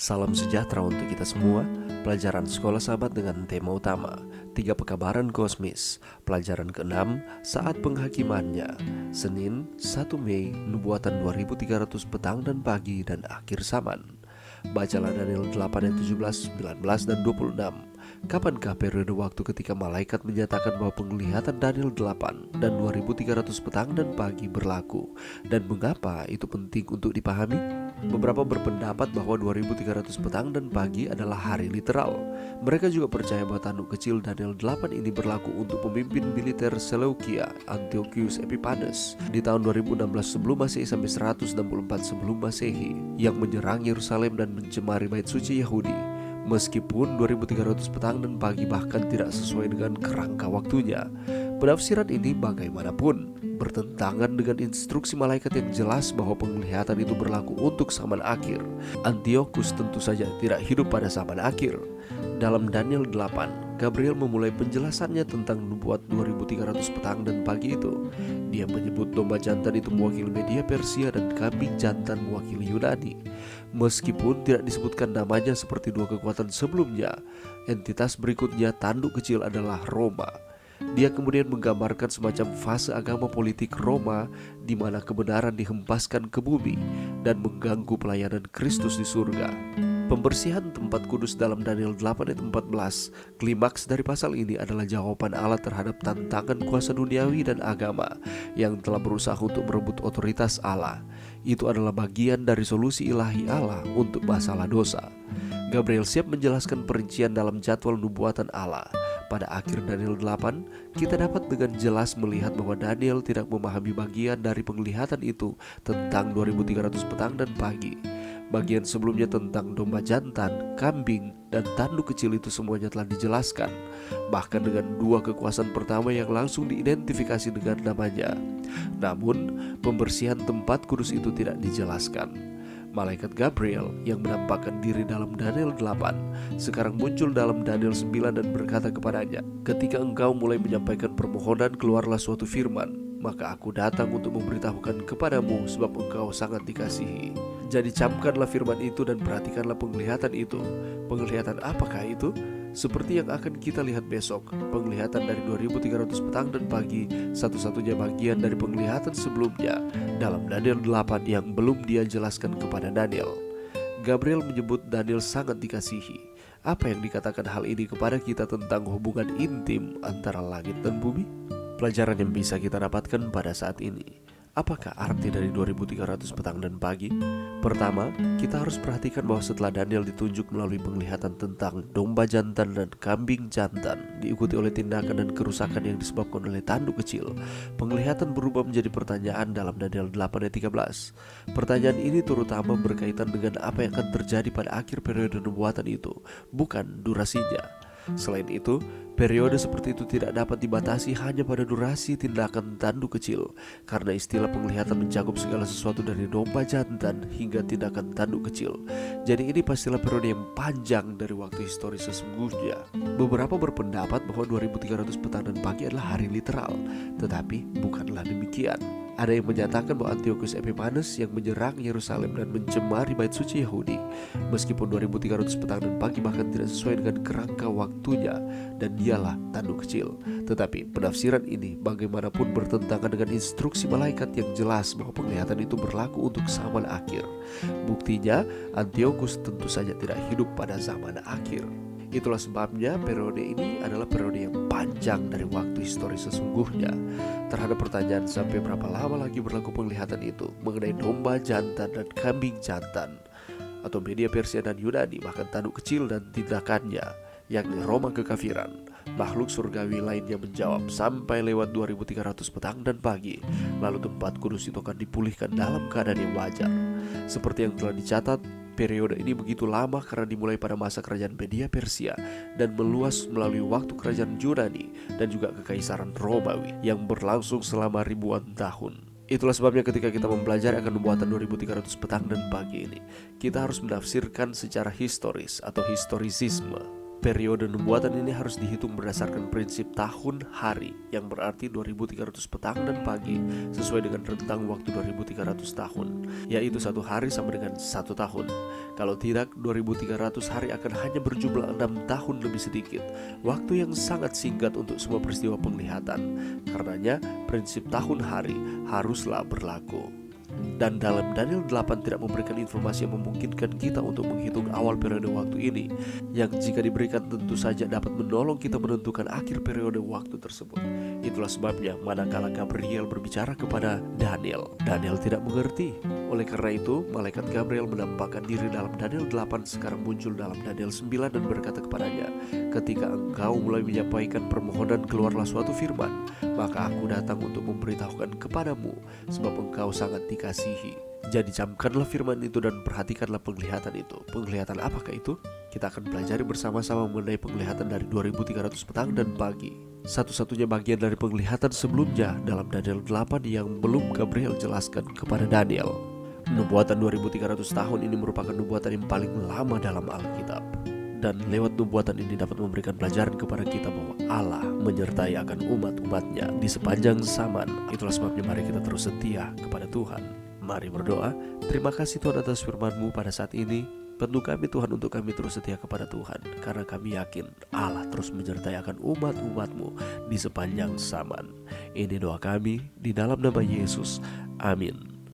Salam sejahtera untuk kita semua. Pelajaran Sekolah Sahabat dengan tema utama 3 Pekabaran Kosmis. Pelajaran ke-6, Saat Penghakimannya. Senin 1 Mei, Nubuatan 2300 petang dan pagi dan akhir zaman. Bacalah Daniel 8 ayat 17, 19 dan 26. Kapankah periode waktu ketika malaikat menyatakan bahwa penglihatan Daniel 8 dan 2300 petang dan pagi berlaku? Dan mengapa itu penting untuk dipahami? Beberapa berpendapat bahwa 2300 petang dan pagi adalah hari literal. Mereka juga percaya bahwa tanduk kecil Daniel 8 ini berlaku untuk pemimpin militer Seleukia, Antiochus Epiphanes, di tahun 2016 sebelum Masehi sampai 164 sebelum Masehi, yang menyerang Yerusalem dan mencemari bait suci Yahudi. Meskipun 2300 petang dan pagi bahkan tidak sesuai dengan kerangka waktunya, penafsiran ini bagaimanapun bertentangan dengan instruksi malaikat yang jelas bahwa penglihatan itu berlaku untuk zaman akhir. Antiochus tentu saja tidak hidup pada zaman akhir. Dalam Daniel 8, Gabriel memulai penjelasannya tentang nubuat 2300 petang dan pagi itu. Dia menyebut domba jantan itu mewakili media Persia dan kambing jantan mewakili Yunani. Meskipun tidak disebutkan namanya seperti dua kekuatan sebelumnya, entitas berikutnya tanduk kecil adalah Roma. Dia kemudian menggambarkan semacam fase agama politik Roma di mana kebenaran dihempaskan ke bumi dan mengganggu pelayanan Kristus di surga. Pembersihan tempat kudus dalam Daniel 8 ayat 14, klimaks dari pasal ini adalah jawaban Allah terhadap tantangan kuasa duniawi dan agama yang telah berusaha untuk merebut otoritas Allah. Itu adalah bagian dari solusi ilahi Allah untuk masalah dosa. Gabriel siap menjelaskan perincian dalam jadwal nubuatan Allah. Pada akhir Daniel 8, kita dapat dengan jelas melihat bahwa Daniel tidak memahami bagian dari penglihatan itu tentang 2300 petang dan pagi. Bagian sebelumnya tentang domba jantan, kambing, dan tanduk kecil itu semuanya telah dijelaskan, bahkan dengan dua kekuasaan pertama yang langsung diidentifikasi dengan namanya. Namun, pembersihan tempat kudus itu tidak dijelaskan. Malaikat Gabriel yang menampakkan diri dalam Daniel 8 sekarang muncul dalam Daniel 9 dan berkata kepadanya, "Ketika engkau mulai menyampaikan permohonan, keluarlah suatu firman, maka aku datang untuk memberitahukan kepadamu sebab engkau sangat dikasihi. Jadi camkanlah firman itu dan perhatikanlah penglihatan itu." Penglihatan apakah itu? Seperti yang akan kita lihat besok, penglihatan dari 2300 petang dan pagi satu-satunya bagian dari penglihatan sebelumnya dalam Daniel 8 yang belum dia jelaskan kepada Daniel. Gabriel menyebut Daniel sangat dikasihi. Apa yang dikatakan hal ini kepada kita tentang hubungan intim antara langit dan bumi? Pelajaran yang bisa kita dapatkan pada saat ini. Apakah arti dari 2300 petang dan pagi? Pertama, kita harus perhatikan bahwa setelah Daniel ditunjuk melalui penglihatan tentang domba jantan dan kambing jantan, diikuti oleh tindakan dan kerusakan yang disebabkan oleh tanduk kecil, penglihatan berubah menjadi pertanyaan dalam Daniel 8 ayat 13. Pertanyaan ini terutama berkaitan dengan apa yang akan terjadi pada akhir periode nubuatan itu, bukan durasinya. Selain itu, periode seperti itu tidak dapat dibatasi hanya pada durasi tindakan tanduk kecil, karena istilah penglihatan mencakup segala sesuatu dari domba jantan hingga tindakan tanduk kecil. Jadi ini pastilah periode yang panjang dari waktu historis sesungguhnya. Beberapa berpendapat bahwa 2300 petang dan pagi adalah hari literal, tetapi bukanlah demikian. Ada yang menyatakan bahwa Antiochus Epiphanes yang menyerang Yerusalem dan mencemari bait suci Yahudi, meskipun 2300 petang dan pagi bahkan tidak sesuai dengan kerangka waktunya, dan dialah tanduk kecil. Tetapi penafsiran ini bagaimanapun bertentangan dengan instruksi malaikat yang jelas bahwa penglihatan itu berlaku untuk zaman akhir. Buktinya, Antiochus tentu saja tidak hidup pada zaman akhir. Itulah sebabnya periode ini adalah periode yang panjang dari waktu historis sesungguhnya. Terhadap pertanyaan sampai berapa lama lagi berlaku penglihatan itu mengenai domba jantan dan kambing jantan, atau media Persia dan Yunani, bahkan tanduk kecil dan tindakannya, yakni Roma kekafiran, makhluk surgawi lainnya menjawab sampai lewat 2300 petang dan pagi, lalu tempat kudus itu akan dipulihkan dalam keadaan yang wajar. Seperti yang telah dicatat, periode ini begitu lama karena dimulai pada masa kerajaan Media Persia dan meluas melalui waktu kerajaan Yunani dan juga kekaisaran Romawi yang berlangsung selama ribuan tahun. Itulah sebabnya ketika kita mempelajari akan nubuatan 2300 petang dan pagi ini, kita harus menafsirkan secara historis atau historisisme. Periode nubuatan ini harus dihitung berdasarkan prinsip tahun hari, yang berarti 2300 petang dan pagi, sesuai dengan rentang waktu 2300 tahun, yaitu satu hari sama dengan satu tahun. Kalau tidak, 2300 hari akan hanya berjumlah 6 tahun lebih sedikit, waktu yang sangat singkat untuk semua peristiwa penglihatan. Karenanya, prinsip tahun hari haruslah berlaku. Dan dalam Daniel 8 tidak memberikan informasi yang memungkinkan kita untuk menghitung awal periode waktu ini, yang jika diberikan tentu saja dapat menolong kita menentukan akhir periode waktu tersebut. Itulah sebabnya manakala Gabriel berbicara kepada Daniel, Daniel tidak mengerti. Oleh karena itu, malaikat Gabriel menampakkan diri dalam Daniel 8, sekarang muncul dalam Daniel 9 dan berkata kepadanya, ketika engkau mulai menyampaikan permohonan, keluarlah suatu firman, maka aku datang untuk memberitahukan kepadamu, sebab engkau sangat dikasihi. Jadi camkanlah firman itu dan perhatikanlah penglihatan itu. Penglihatan apakah itu? Kita akan pelajari bersama-sama mengenai penglihatan dari 2300 petang dan pagi. Satu-satunya bagian dari penglihatan sebelumnya dalam Daniel 8 yang belum Gabriel jelaskan kepada Daniel. Nubuatan 2300 tahun ini merupakan nubuatan yang paling lama dalam Alkitab. Dan lewat nubuatan ini dapat memberikan pelajaran kepada kita bahwa Allah menyertai akan umat-umatnya di sepanjang zaman. Itulah sebabnya mari kita terus setia kepada Tuhan. Mari berdoa. Terima kasih Tuhan atas firman-Mu pada saat ini. Bantu kami Tuhan untuk kami terus setia kepada Tuhan, karena kami yakin Allah terus menyertai akan umat-umat-Mu di sepanjang zaman. Ini doa kami di dalam nama Yesus. Amin.